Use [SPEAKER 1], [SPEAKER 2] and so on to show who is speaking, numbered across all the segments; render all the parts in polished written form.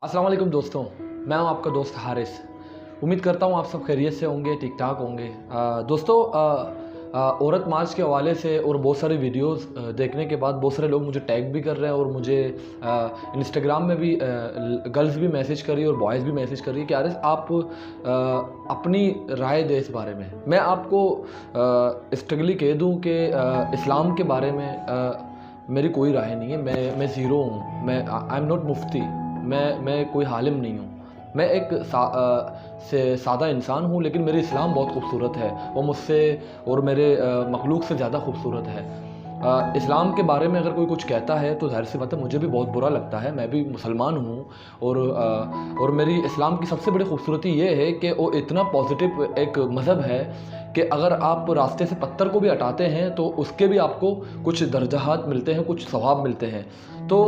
[SPEAKER 1] अस्सलाम वालेकुम दोस्तों, मैं हूं आपका दोस्त हारिस। उम्मीद करता हूं आप सब खैरियत से होंगे, ठीक ठाक होंगे। दोस्तों, औरत मार्च के हवाले से और बहुत सारे वीडियोस देखने के बाद बहुत सारे लोग मुझे टैग भी कर रहे हैं और मुझे इंस्टाग्राम में भी गर्ल्स भी मैसेज कर रही है और बॉयज़ भी मैसेज कर रही है कि हारिस आप अपनी राय दें इस बारे में। मैं आपको स्ट्रिक्टली कह दूं कि इस्लाम के बारे में मेरी कोई राय नहीं है। मैं ज़ीरो हूँ। मैं आई एम नॉट मुफ्ती। मैं कोई हालिम नहीं हूँ। मैं एक सादा इंसान हूँ, लेकिन मेरे इस्लाम बहुत खूबसूरत है। वो मुझसे और मेरे मखलूक से ज़्यादा खूबसूरत है। इस्लाम के बारे में अगर कोई कुछ कहता है तो ज़ाहिर सी बात है मुझे भी बहुत बुरा लगता है। मैं भी मुसलमान हूँ और मेरी इस्लाम की सबसे बड़ी खूबसूरती ये है कि वो इतना पॉजिटिव एक मज़हब है कि अगर आप रास्ते से पत्थर को भी हटाते हैं तो उसके भी आपको कुछ दर्जात मिलते हैं, कुछ सवाब मिलते हैं। तो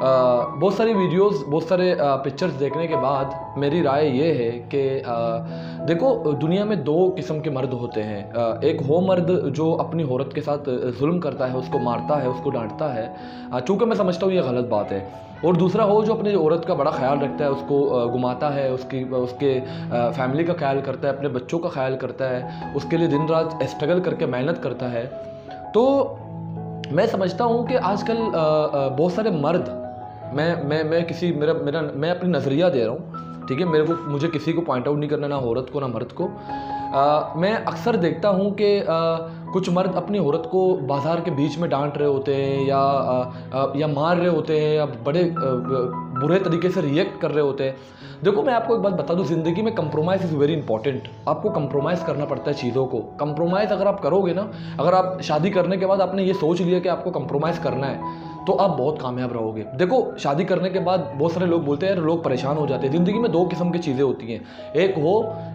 [SPEAKER 1] बहुत सारी वीडियोस, बहुत सारे पिक्चर्स देखने के बाद मेरी राय ये है कि देखो, दुनिया में दो किस्म के मर्द होते हैं। एक वो मर्द जो अपनी औरत के साथ जुल्म करता है, उसको मारता है, उसको डांटता है, चूँकि मैं समझता हूँ ये गलत बात है। और दूसरा हो जो अपनी औरत का बड़ा ख्याल रखता है, उसको घुमाता है, उसके फैमिली का ख्याल करता है, अपने बच्चों का ख्याल करता है, उसके लिए दिन रात स्ट्रगल करके मेहनत करता है। तो मैं समझता हूँ कि आजकल बहुत सारे मर्द, मैं किसी मेरा मेरा मैं अपनी नज़रिया दे रहा हूँ, ठीक है। मुझे किसी को पॉइंट आउट नहीं करना, ना औरत को ना मर्द को। मैं अक्सर देखता हूँ कि कुछ मर्द अपनी औरत को बाज़ार के बीच में डांट रहे होते हैं या मार रहे होते हैं या बड़े बुरे तरीके से रिएक्ट कर रहे होते हैं। देखो, मैं आपको एक बात बता दूं, ज़िंदगी में कंप्रोमाइज़ इज़ वेरी इंपॉर्टेंट। आपको कंप्रोमाइज़ करना पड़ता है चीज़ों को। कंप्रोमाइज़ अगर आप करोगे ना, अगर आप शादी करने के बाद आपने ये सोच लिया कि आपको कंप्रोमाइज़ करना है, तो आप बहुत कामयाब रहोगे। देखो, शादी करने के बाद बहुत सारे लोग बोलते हैं, लोग परेशान हो जाते हैं। ज़िंदगी में दो किस्म की चीज़ें होती हैं,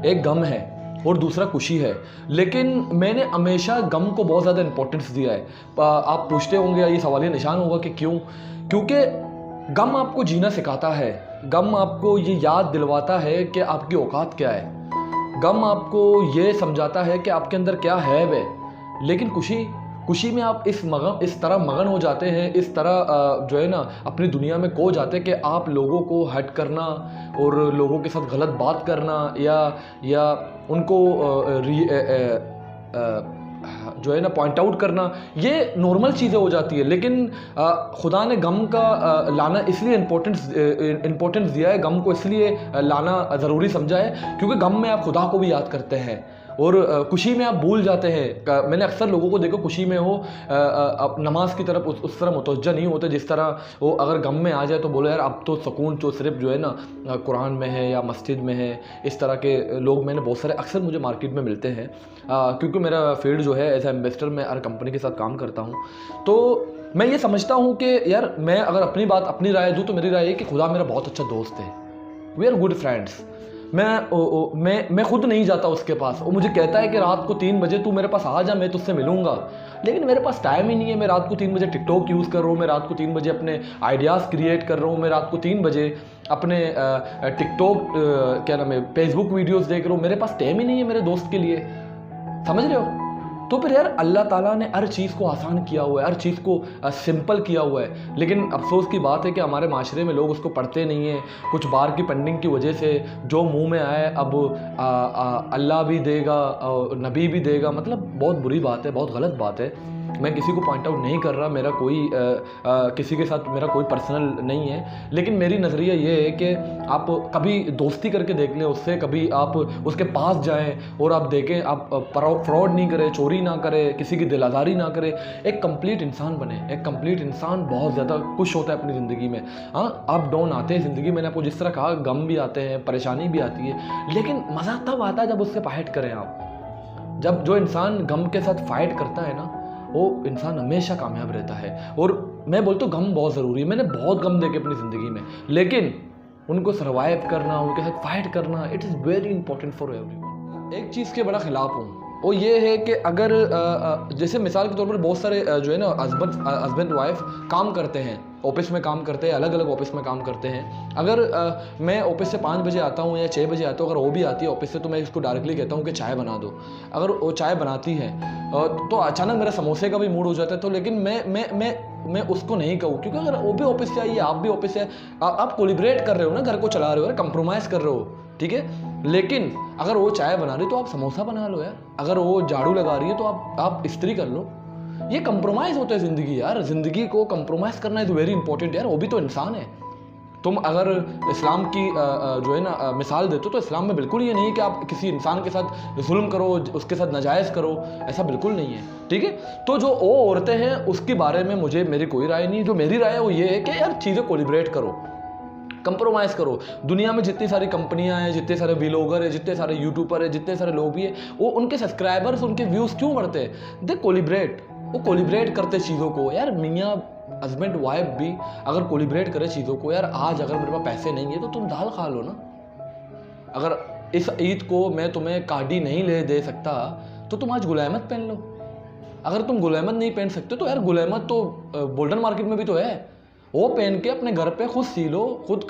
[SPEAKER 1] एक गम है और दूसरा खुशी है। लेकिन मैंने हमेशा गम को बहुत ज़्यादा इंपॉर्टेंस दिया है। आप पूछते होंगे, ये सवालिया निशान होगा कि क्यों? क्योंकि गम आपको जीना सिखाता है। गम आपको ये याद दिलवाता है कि आपकी औकात क्या है। गम आपको ये समझाता है कि आपके अंदर क्या है वह। लेकिन खुशी में आप इस तरह मगन हो जाते हैं, इस तरह जो है ना अपनी दुनिया में खो जाते हैं कि आप लोगों को हर्ट करना और लोगों के साथ गलत बात करना या उनको जो है ना पॉइंट आउट करना, ये नॉर्मल चीज़ें हो जाती है। लेकिन खुदा ने गम का लाना इसलिए इम्पोर्टेंस दिया है, गम को इसलिए लाना ज़रूरी समझा है क्योंकि गम में आप खुदा को भी याद करते हैं और खुशी में आप भूल जाते हैं। मैंने अक्सर लोगों को देखो, खुशी में हो नमाज की तरफ उस तरह मुतवज्जह नहीं होते जिस तरह वो अगर गम में आ जाए तो बोले यार अब तो सुकून तो सिर्फ जो है ना कुरान में है या मस्जिद में है। इस तरह के लोग मैंने बहुत सारे अक्सर मुझे मार्केट में मिलते हैं, क्योंकि मेरा फील्ड जो है एज ए एम्बेसडर मैं हर कंपनी के साथ काम करता हूँ। तो मैं ये समझता हूँ कि यार मैं अगर अपनी राय दूँ तो मेरी राय है कि खुदा मेरा बहुत अच्छा दोस्त है। We are good friends. मैं खुद नहीं जाता उसके पास। वो मुझे कहता है कि रात को 3 बजे तू मेरे पास आ जा, मैं तुझसे मिलूंगा। लेकिन मेरे पास टाइम ही नहीं है। मैं रात को 3 बजे टिकटॉक यूज़ कर रहा हूँ, मैं रात को 3 बजे अपने आइडियाज़ क्रिएट कर रहा हूँ, मैं रात को 3 बजे अपने टिकटॉक क्या नाम है फेसबुक वीडियोज़ देख रहा हूँ। मेरे पास टाइम ही नहीं है मेरे दोस्त के लिए। समझ रहे हो? तो फिर यार अल्लाह ताला ने हर चीज़ को आसान किया हुआ है, हर चीज़ को सिंपल किया हुआ है। लेकिन अफसोस की बात है कि हमारे माशरे में लोग उसको पढ़ते नहीं हैं। कुछ बार की पेंडिंग की वजह से जो मुंह में आए अब अल्लाह भी देगा और नबी भी देगा। मतलब बहुत बुरी बात है, बहुत गलत बात है। मैं किसी को पॉइंट आउट नहीं कर रहा, मेरा कोई किसी के साथ मेरा कोई पर्सनल नहीं है। लेकिन मेरी नज़रिया ये है कि आप कभी दोस्ती करके देख लें उससे, कभी आप उसके पास जाएं और आप देखें, आप फ्रॉड नहीं करें, चोरी ना करें, किसी की दिल आज़ारी ना करें, एक कंप्लीट इंसान बने। एक कंप्लीट इंसान बहुत ज़्यादा खुश होता है अपनी ज़िंदगी में। हाँ, अप डाउन आते हैं ज़िंदगी में, मैंने आपको जिस तरह कहा, गम भी आते हैं, परेशानी भी आती है, लेकिन मज़ा तब आता है जब उससे फाइट करें आप। जब जो इंसान गम के साथ फाइट करता है ना, वो इंसान हमेशा कामयाब रहता है। और मैं बोलता हूँ गम बहुत ज़रूरी है। मैंने बहुत गम देखे अपनी ज़िंदगी में, लेकिन उनको सर्वाइव करना, उनके साथ फाइट करना, it is very important for everyone. एक चीज़ के बड़ा ख़िलाफ़ हूँ, वो ये है कि अगर जैसे मिसाल के तौर पर बहुत सारे जो है ना हस्बैंड वाइफ काम करते हैं, ऑफिस में काम करते हैं, अलग अलग ऑफिस में काम करते हैं। अगर मैं ऑफिस से 5 बजे आता हूँ या 6 बजे आता हूँ, अगर वो भी आती है ऑफिस से, तो मैं इसको डायरेक्टली कहता हूँ कि चाय बना दो। अगर वो चाय बनाती है तो अचानक मेरा समोसे का भी मूड हो जाता है। तो लेकिन मैं उसको नहीं कहूँ, क्योंकि अगर वो भी ऑफिस से आई है, आप भी ऑफिस से आप कोलिब्रेट कर रहे हो ना, घर को चला रहे हो, कंप्रोमाइज़ कर रहे हो, ठीक है। लेकिन अगर वो चाय बना रही तो आप समोसा बना लो यार, अगर वो झाड़ू लगा रही है तो आप इस्त्री कर लो। ये कंप्रोमाइज़ होता है ज़िंदगी यार, ज़िंदगी को कंप्रोमाइज़ करना इज़ वेरी इंपॉर्टेंट यार, वो भी तो इंसान है। तुम अगर इस्लाम की जो है ना मिसाल देते हो, तो इस्लाम में बिल्कुल ये नहीं है कि आप किसी इंसान के साथ जुल्म करो, उसके साथ नाजायज़ करो, ऐसा बिल्कुल नहीं है, ठीक है। तो जो वो औरतें हैं उसके बारे में मेरी कोई राय नहीं, जो मेरी राय है वो ये है कि यार चीज़ें कोलिब्रेट करो, कंप्रोमाइज़ करो। दुनिया में जितनी सारी कंपनियां हैं, जितने सारे व्लॉगर हैं, जितने सारे यूट्यूबर हैं, जितने सारे लोग भी हैं, वो उनके सब्सक्राइबर्स, उनके व्यूज़ क्यों बढ़ते हैं? दे कोलिब्रेट, वो कोलिब्रेट करते चीज़ों को यार। मियाँ हस्बैंड वाइफ भी अगर कोलिब्रेट करे चीज़ों को, यार आज अगर मेरे पास पैसे नहीं है तो तुम दाल खा लो ना। अगर इस ईद को मैं तुम्हें काडी नहीं ले दे सकता तो तुम आज गुल अहमद पहन लो। अगर तुम गुल अहमद नहीं पहन सकते तो यार गुल अहमद तो बोल्डन मार्केट में भी तो है, वो पहन के अपने घर पे खुद सी लो, खुद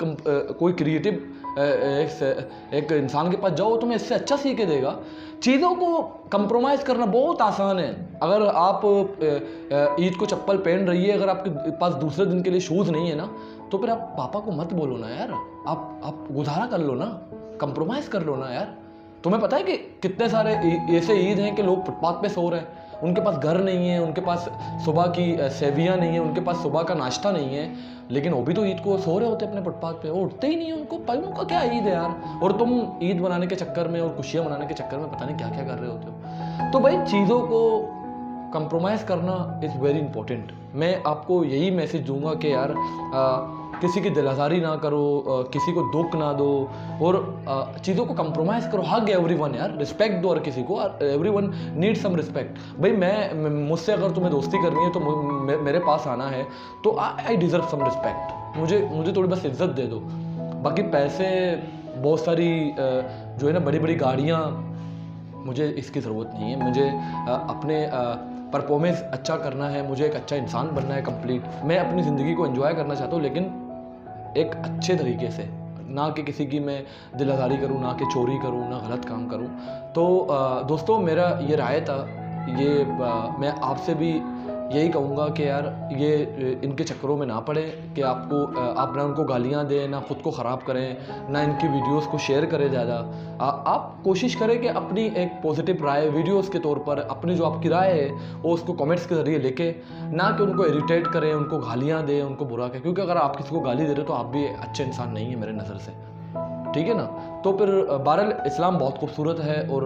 [SPEAKER 1] कोई क्रिएटिव एक इंसान के पास जाओ, तुम्हें इससे अच्छा सीख के देगा। चीज़ों को कंप्रोमाइज़ करना बहुत आसान है। अगर आप ईद को चप्पल पहन रही है, अगर आपके पास दूसरे दिन के लिए शूज़ नहीं है ना, तो फिर आप पापा को मत बोलो ना यार, आप गुजारा कर लो ना, कंप्रोमाइज़ कर लो ना यार। तुम्हें पता है कि कितने सारे ऐसे ईद हैं कि लोग फुटपाथ पे सो रहे हैं, उनके पास घर नहीं है, उनके पास सुबह की सेवियाँ नहीं है, उनके पास सुबह का नाश्ता नहीं है, लेकिन वो भी तो ईद को सो रहे होते अपने फुटपाथ पे, वो उठते ही नहीं है, उनको भाई उनका क्या ईद है यार। और तुम ईद बनाने के चक्कर में और खुशियाँ मनाने के चक्कर में पता नहीं क्या क्या कर रहे होते हो। तो भाई चीज़ों को कंप्रोमाइज़ करना इज़ वेरी इंपॉर्टेंट। मैं आपको यही मैसेज दूंगा कि यार किसी की दिल आज़ारी ना करो, किसी को दुख ना दो, और चीज़ों को कंप्रोमाइज़ करो। हग एवरीवन यार, रिस्पेक्ट दो हर किसी को, एवरीवन नीड सम रिस्पेक्ट। भाई मुझसे अगर तुम्हें दोस्ती करनी है तो मेरे पास आना है तो आई डिज़र्व सम रिस्पेक्ट, मुझे थोड़ी बस इज्जत दे दो। बाकी पैसे, बहुत सारी जो है ना बड़ी बड़ी गाड़ियाँ, मुझे इसकी ज़रूरत नहीं है। मुझे अपने परफॉर्मेंस अच्छा करना है, मुझे एक अच्छा इंसान बनना है कंप्लीट। मैं अपनी ज़िंदगी को एंजॉय करना चाहता हूँ, लेकिन एक अच्छे तरीके से, ना कि किसी की मैं दिल आज़ारी करूँ, ना कि चोरी करूँ, ना गलत काम करूँ। तो दोस्तों मेरा ये राय था, ये मैं आपसे भी यही कहूँगा कि यार ये इनके चक्करों में ना पड़े कि आप ना उनको गालियाँ दें, ना ख़ुद को ख़राब करें, ना इनकी वीडियोस को शेयर करें ज़्यादा। आप कोशिश करें कि अपनी एक पॉजिटिव राय वीडियोस के तौर पर, अपनी जो आपकी राय है वो उसको कमेंट्स के ज़रिए लेके, ना कि उनको इरिटेट करें, उनको गालियाँ दें, उनको बुरा करें, क्योंकि अगर आप किसी को गाली दे रहे हो तो आप भी अच्छे इंसान नहीं है मेरे नज़र से, ठीक है ना। तो फिर बहरहाल इस्लाम बहुत खूबसूरत है, और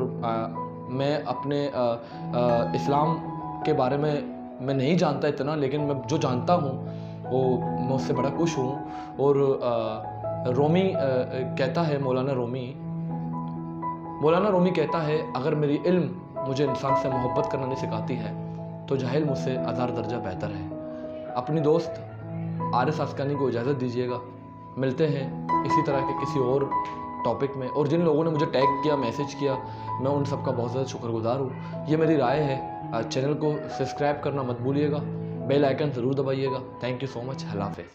[SPEAKER 1] मैं अपने इस्लाम के बारे में मैं नहीं जानता इतना, लेकिन मैं जो जानता हूँ वो मैं उससे बड़ा खुश हूँ। और रोमी कहता है, मौलाना रोमी कहता है, अगर मेरी इल्म मुझे इंसान से मोहब्बत करना नहीं सिखाती है तो जाहिल मुझसे 1000 दर्जा बेहतर है। अपनी दोस्त आरिस आस्कानी को इजाज़त दीजिएगा, मिलते हैं इसी तरह के किसी और टॉपिक में। और जिन लोगों ने मुझे टैग किया, मैसेज किया, मैं उन सबका बहुत ज़्यादा शुक्रगुजार हूँ। ये मेरी राय है। चैनल को सब्सक्राइब करना मत भूलिएगा, बेल आइकन ज़रूर दबाइएगा। Thank you so much. अल्लाह हाफ़िज़।